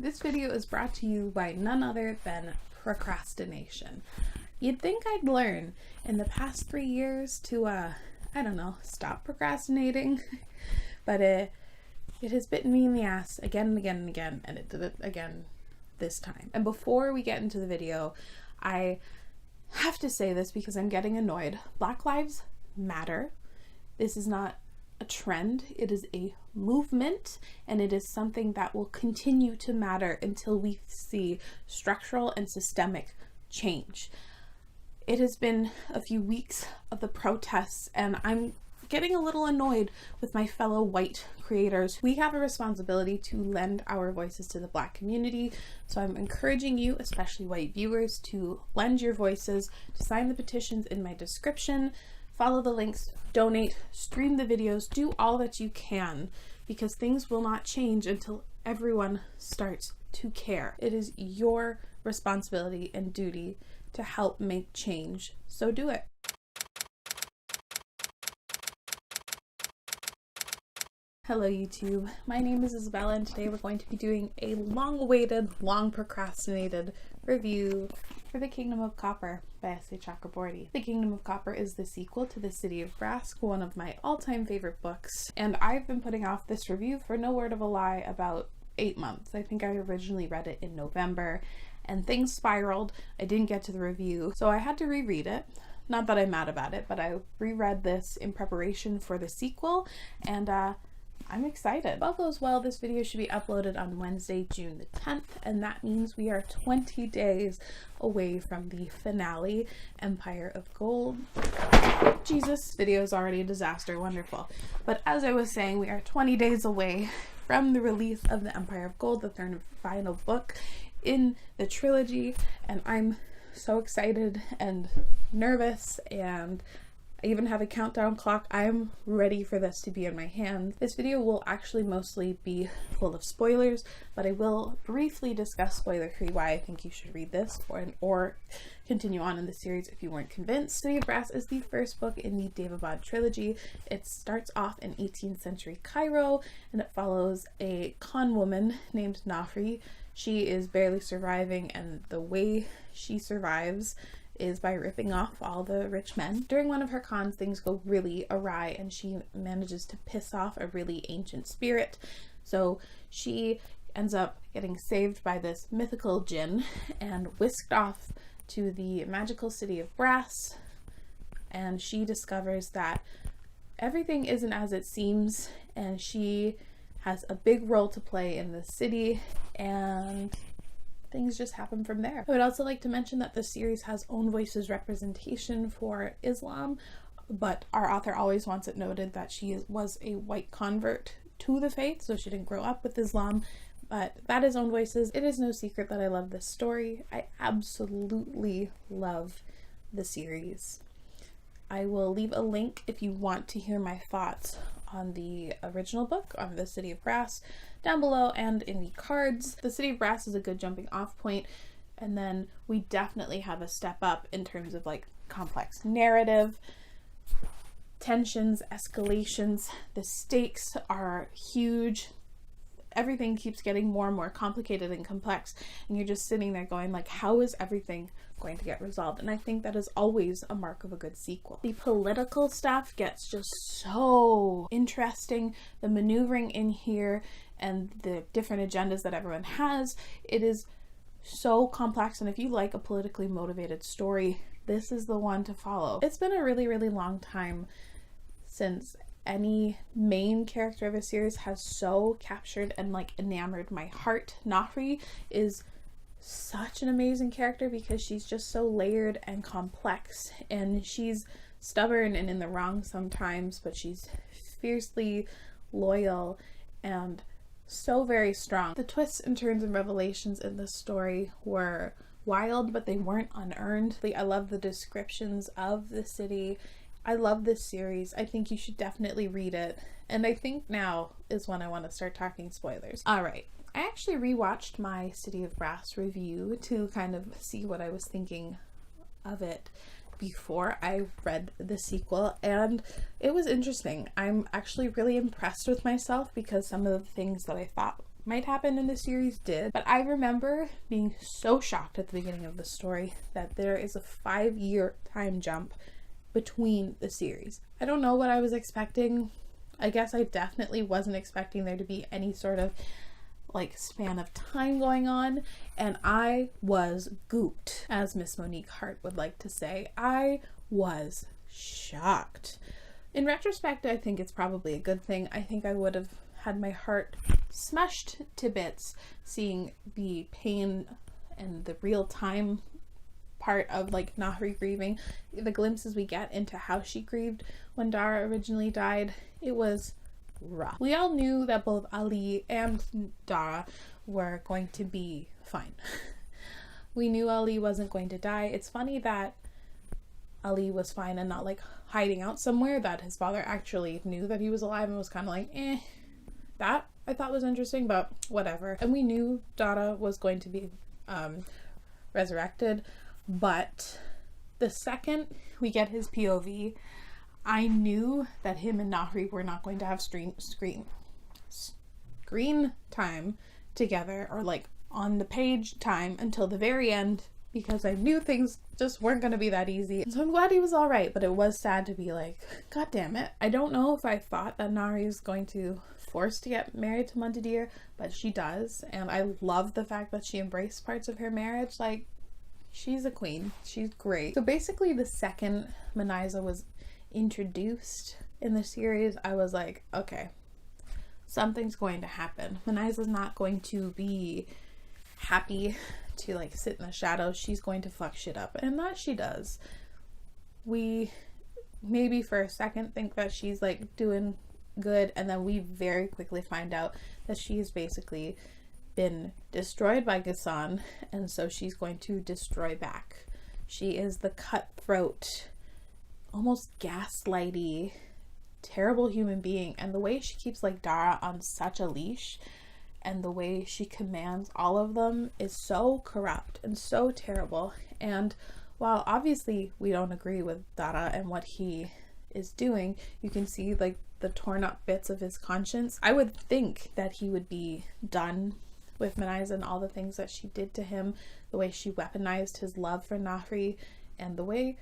This video is brought to you by none other than procrastination. You'd think I'd learn in the past 3 years to, I don't know, stop procrastinating, but it has bitten me in the ass again and again and again, and it did it again this time. And before we get into the video, I have to say this because I'm getting annoyed. Black Lives Matter. This is not a trend, it is a movement, and it is something that will continue to matter until we see structural and systemic change. It has been a few weeks of the protests, and I'm getting a little annoyed with my fellow white creators. We have a responsibility to lend our voices to the Black community, so I'm encouraging you, especially white viewers, to lend your voices, to sign the petitions in my description, follow the links, donate, stream the videos, do all that you can, because things will not change until everyone starts to care. It is your responsibility and duty to help make change, so do it. Hello YouTube, my name is Isabella, and today we're going to be doing a long-awaited, long-procrastinated review for The Kingdom of Copper by S.A. Chakraborty. The Kingdom of Copper is the sequel to The City of Brass, one of my all-time favorite books, and I've been putting off this review for no word of a lie about 8 months. I think I originally read it in November, and things spiraled. I didn't get to the review, so I had to reread it. Not that I'm mad about it, but I reread this in preparation for the sequel, and I'm excited. If all goes well, this video should be uploaded on Wednesday, June the 10th, and that means we are 20 days away from the finale, Empire of Gold. Jesus, video is already a disaster, wonderful. But as I was saying, we are 20 days away from the release of the Empire of Gold, the third and final book in the trilogy, and I'm so excited and nervous, and I even have a countdown clock. I'm ready for this to be in my hands. This video will actually mostly be full of spoilers, but I will briefly discuss spoiler-free why I think you should read this or continue on in the series if you weren't convinced. City of Brass is the first book in the Daevabad trilogy. It starts off in 18th century Cairo, and it follows a con woman named Nafri. She is barely surviving, and the way she survives is by ripping off all the rich men. During one of her cons, things go really awry, and she manages to piss off a really ancient spirit. So she ends up getting saved by this mythical djinn and whisked off to the magical city of Brass, and she discovers that everything isn't as it seems, and she has a big role to play in the city, and things just happen from there. I would also like to mention that the series has own voices representation for Islam, but our author always wants it noted that she was a white convert to the faith, so she didn't grow up with Islam, but that is own voices. It is no secret that I love this story. I absolutely love the series. I will leave a link if you want to hear my thoughts on the original book, on The City of Brass, down below and in the cards. The City of Brass is a good jumping off point, and then we definitely have a step up in terms of like complex narrative, tensions, escalations. The stakes are huge. Everything keeps getting more and more complicated and complex, and you're just sitting there going like, how is everything going to get resolved? And I think that is always a mark of a good sequel. The political stuff gets just so interesting. The maneuvering in here and the different agendas that everyone has, it is so complex, and if you like a politically motivated story, this is the one to follow. It's been a really, really long time since any main character of a series has so captured and like enamored my heart. Nafri is such an amazing character because she's just so layered and complex, and she's stubborn and in the wrong sometimes, but she's fiercely loyal and so very strong. The twists and turns and revelations in this story were wild, but they weren't unearned. I love the descriptions of the city. I love this series. I think you should definitely read it, and I think now is when I want to start talking spoilers. Alright, I actually rewatched my City of Brass review to kind of see what I was thinking of it before I read the sequel, and it was interesting. I'm actually really impressed with myself because some of the things that I thought might happen in the series did, but I remember being so shocked at the beginning of the story that there is a 5-year time jump between the series. I don't know what I was expecting. I guess I definitely wasn't expecting there to be any sort of like span of time going on, and I was gooped, as Miss Monique Hart would like to say. I was shocked. In retrospect, I think it's probably a good thing. I think I would have had my heart smashed to bits seeing the pain and the real time part of like Nahri grieving. The glimpses we get into how she grieved when Dara originally died, it was rough. We all knew that both Ali and Dara were going to be fine. We knew Ali wasn't going to die. It's funny that Ali was fine and not like hiding out somewhere, that his father actually knew that he was alive and was kind of like, that I thought was interesting, but whatever. And we knew Dara was going to be resurrected, but the second we get his POV, I knew that him and Nahri were not going to have screen time together, or like on the page time until the very end, because I knew things just weren't going to be that easy. So I'm glad he was all right, but it was sad to be like, God damn it. I don't know if I thought that Nahri is going to force to get married to Muntadir, but she does, and I love the fact that she embraced parts of her marriage. Like, she's a queen. She's great. So basically the second Manyza was introduced in the series, I was like, okay, something's going to happen. Manyza's not going to be happy to like sit in the shadows. She's going to fuck shit up, and that she does. We maybe for a second think that she's like doing good, and then we very quickly find out that she's basically been destroyed by Ghassan, and so she's going to destroy back. She is the cutthroat, almost gaslighty, terrible human being, and the way she keeps like Dara on such a leash and the way she commands all of them is so corrupt and so terrible. And while obviously we don't agree with Dara and what he is doing, you can see like the torn up bits of his conscience. I would think that he would be done with Manyza and all the things that she did to him, the way she weaponized his love for Nahri, and the way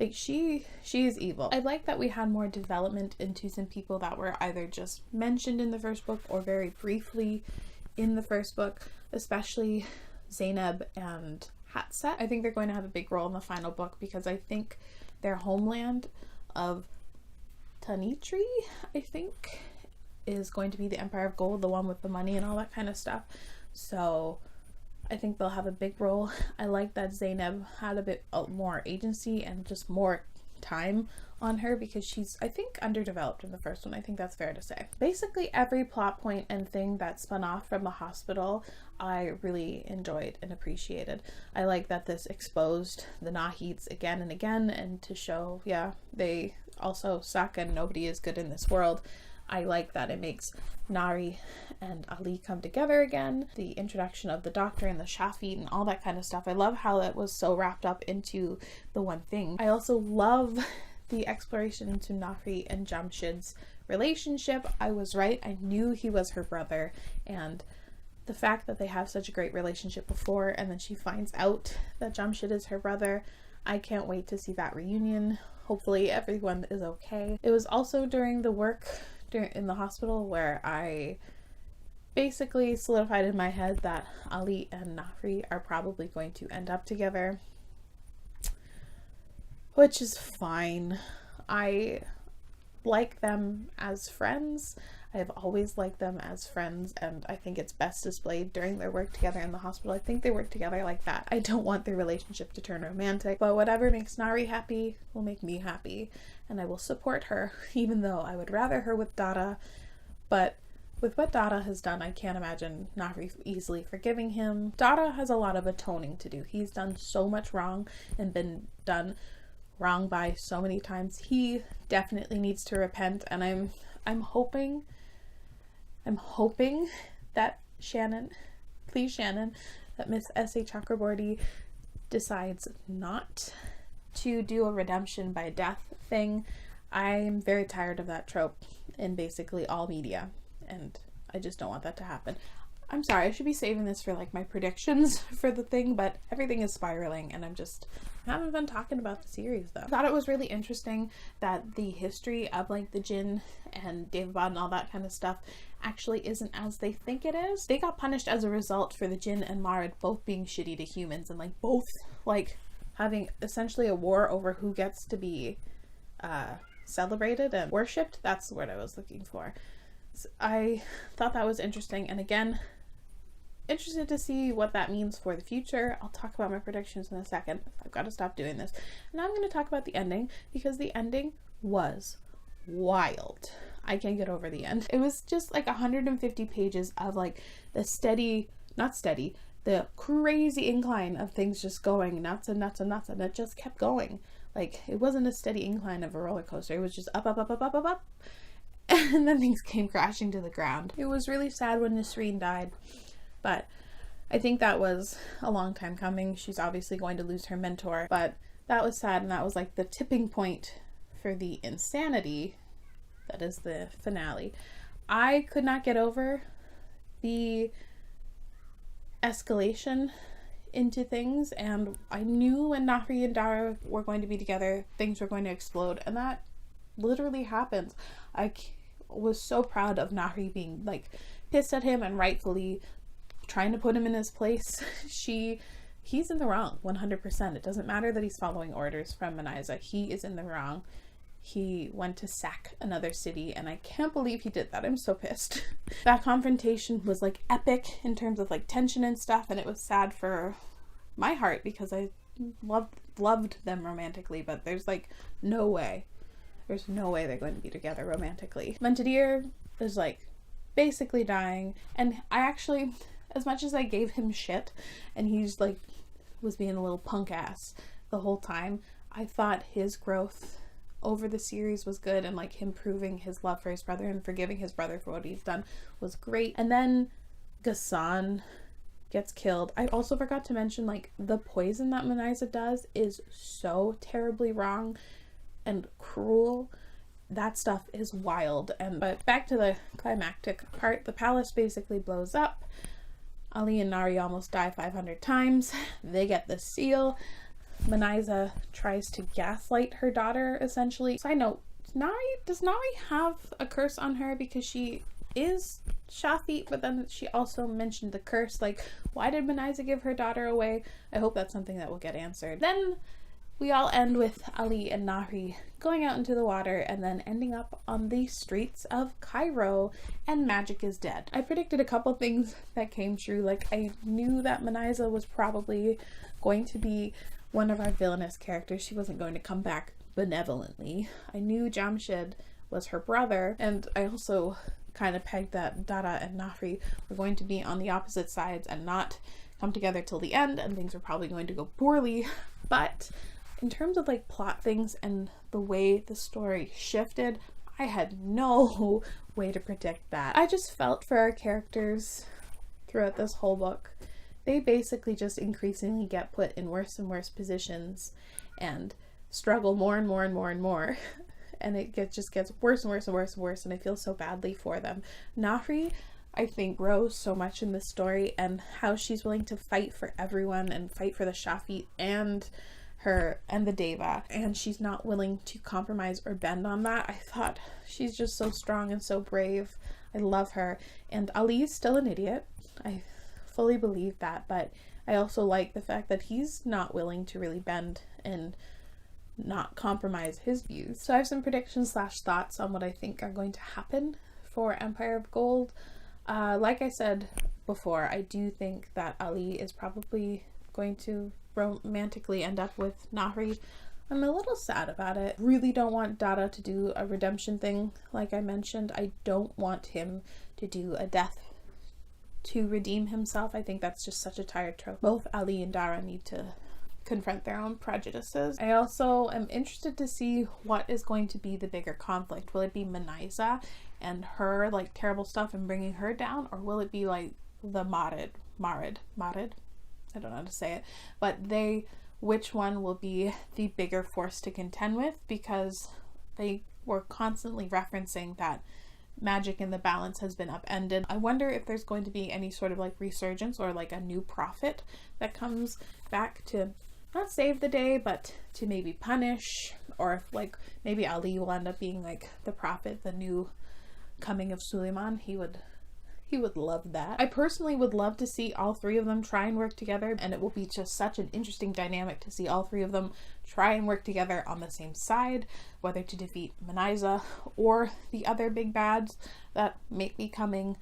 like she is evil. I like that we had more development into some people that were either just mentioned in the first book or very briefly in the first book, especially Zainab and Hatset. I think they're going to have a big role in the final book because I think their homeland of Tanitri, I think, is going to be the Empire of Gold, the one with the money and all that kind of stuff. So I think they'll have a big role. I like that Zainab had a bit more agency and just more time on her because she's, I think, underdeveloped in the first one. I think that's fair to say. Basically every plot point and thing that spun off from the hospital I really enjoyed and appreciated. I like that this exposed the Nahids again and again, and to show, yeah, they also suck and nobody is good in this world. I like that it makes Nahri and Ali come together again. The introduction of the doctor and the Shafit and all that kind of stuff. I love how that was so wrapped up into the one thing. I also love the exploration into Nahri and Jamshid's relationship. I was right. I knew he was her brother, and the fact that they have such a great relationship before and then she finds out that Jamshid is her brother, I can't wait to see that reunion. Hopefully everyone is okay. It was also during the work in the hospital where I basically solidified in my head that Ali and Nahri are probably going to end up together, which is fine. I like them as friends. I have always liked them as friends, and I think it's best displayed during their work together in the hospital. I think they work together like that. I don't want their relationship to turn romantic, but whatever makes Nahri happy will make me happy, and I will support her, even though I would rather her with Dada. But with what Dada has done, I can't imagine Nahri easily forgiving him. Dada has a lot of atoning to do. He's done so much wrong and been done wrong by so many times. He definitely needs to repent, and I'm hoping that Shannon, that Miss S.A. Chakraborty decides not to do a redemption by death thing. I'm very tired of that trope in basically all media, and I just don't want that to happen. I'm sorry, I should be saving this for like my predictions for the thing, but everything is spiraling and I haven't been talking about the series though. I thought it was really interesting that the history of like the Jinn and Daevabad and all that kind of stuff actually isn't as they think it is. They got punished as a result for the Jinn and Marad both being shitty to humans and like both like having essentially a war over who gets to be celebrated and worshipped. That's the word I was looking for. So I thought that was interesting, and again, interested to see what that means for the future. I'll talk about my predictions in a second. I've got to stop doing this. Now I'm going to talk about the ending, because the ending was wild. I can't get over the end. It was just like 150 pages of like the the crazy incline of things just going nuts and nuts and nuts, and it just kept going. Like, it wasn't a steady incline of a roller coaster. It was just up, up, up, up, up, up, up. And then things came crashing to the ground. It was really sad when Nasreen died, but I think that was a long time coming. She's obviously going to lose her mentor, but that was sad, and that was like the tipping point for the insanity that is the finale. I could not get over the escalation into things, and I knew when Nahri and Dara were going to be together, things were going to explode, and that literally happened. I was so proud of Nahri being like pissed at him and rightfully trying to put him in his place. He's in the wrong 100%. It doesn't matter that he's following orders from Manyza. He is in the wrong. He went to sack another city, and I can't believe he did that. I'm so pissed. That confrontation was like epic in terms of like tension and stuff, and it was sad for my heart because I loved them romantically, but there's like no way. There's no way they're going to be together romantically. Muntadir is like basically dying, and I actually, as much as I gave him shit and he's like was being a little punk ass the whole time, I thought his growth over the series was good, and like him proving his love for his brother and forgiving his brother for what he's done was great. And then Ghassan gets killed. I also forgot to mention like the poison that Manyza does is so terribly wrong and cruel. That stuff is wild. But back to the climactic part, the palace basically blows up. Ali and Nari almost die 500 times. They get the seal. Manyza tries to gaslight her daughter, essentially. Side note, does Nari have a curse on her? Because she is Shafi, but then she also mentioned the curse. Like, why did Manyza give her daughter away? I hope that's something that will get answered. Then we all end with Ali and Nahri going out into the water and then ending up on the streets of Cairo, and magic is dead. I predicted a couple things that came true. Like, I knew that Manyza was probably going to be one of our villainous characters. She wasn't going to come back benevolently. I knew Jamshid was her brother, and I also kind of pegged that Dara and Nahri were going to be on the opposite sides and not come together till the end, and things were probably going to go poorly. But in terms of like plot things and the way the story shifted, I had no way to predict that. I just felt for our characters throughout this whole book. They basically just increasingly get put in worse and worse positions and struggle more and more and more and more. And it just gets worse and worse and worse and worse, and I feel so badly for them. Nahri, I think, grows so much in this story, and how she's willing to fight for everyone and fight for the Shafi and her and the Deva, and she's not willing to compromise or bend on that. I thought she's just so strong and so brave. I love her. And Ali's still an idiot. I fully believe that, but I also like the fact that he's not willing to really bend and not compromise his views. So I have some predictions / thoughts on what I think are going to happen for Empire of Gold. Like I said before, I do think that Ali is probably going to romantically end up with Nahri. I'm a little sad about it. Really don't want Dada to do a redemption thing like I mentioned. I don't want him to do a death to redeem himself. I think that's just such a tired trope. Both Ali and Dara need to confront their own prejudices. I also am interested to see what is going to be the bigger conflict. Will it be Manyza and her like terrible stuff and bringing her down, or will it be like the Marid? I don't know how to say it, but which one will be the bigger force to contend with, because they were constantly referencing that magic in the balance has been upended. I wonder if there's going to be any sort of like resurgence or like a new prophet that comes back to not save the day, but to maybe punish, or if like maybe Ali will end up being like the prophet, the new coming of Suleiman. He would love that. I personally would love to see all three of them try and work together, and it will be just such an interesting dynamic to see all three of them try and work together on the same side, whether to defeat Manaiza or the other big bads that may be coming.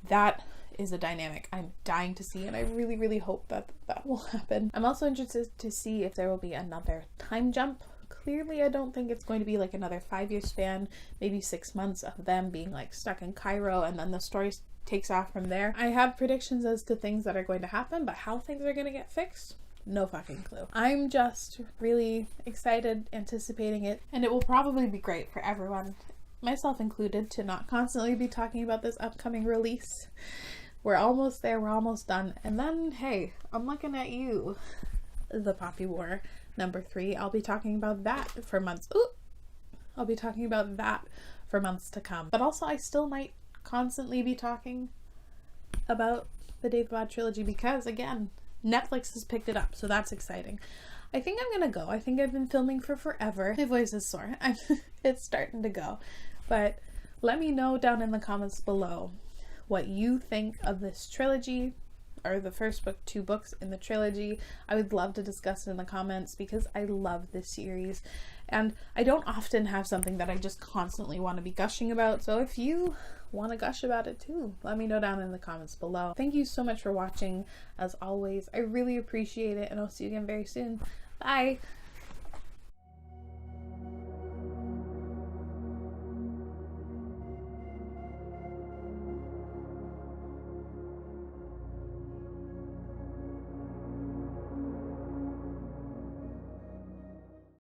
That is a dynamic I'm dying to see, and I really, really hope that that will happen. I'm also interested to see if there will be another time jump. Clearly, I don't think it's going to be like another 5-year span, maybe 6 months of them being like stuck in Cairo and then the story takes off from there. I have predictions as to things that are going to happen, but how things are going to get fixed, no fucking clue. I'm just really excited, anticipating it, and it will probably be great for everyone, myself included, to not constantly be talking about this upcoming release. We're almost there, we're almost done, and then, hey, I'm looking at you, The Poppy War #3. I'll be talking about that for months. I'll be talking about that for months to come. But also, I still might constantly be talking about the David Bad trilogy because, again, Netflix has picked it up, so that's exciting. I think I'm gonna go. I think I've been filming for forever. My voice is sore. It's starting to go. But let me know down in the comments below what you think of this trilogy, or the first book, 2 books in the trilogy. I would love to discuss it in the comments because I love this series, and I don't often have something that I just constantly want to be gushing about. So if you want to gush about it too, let me know down in the comments below. Thank you so much for watching. As always, I really appreciate it, and I'll see you again very soon. Bye.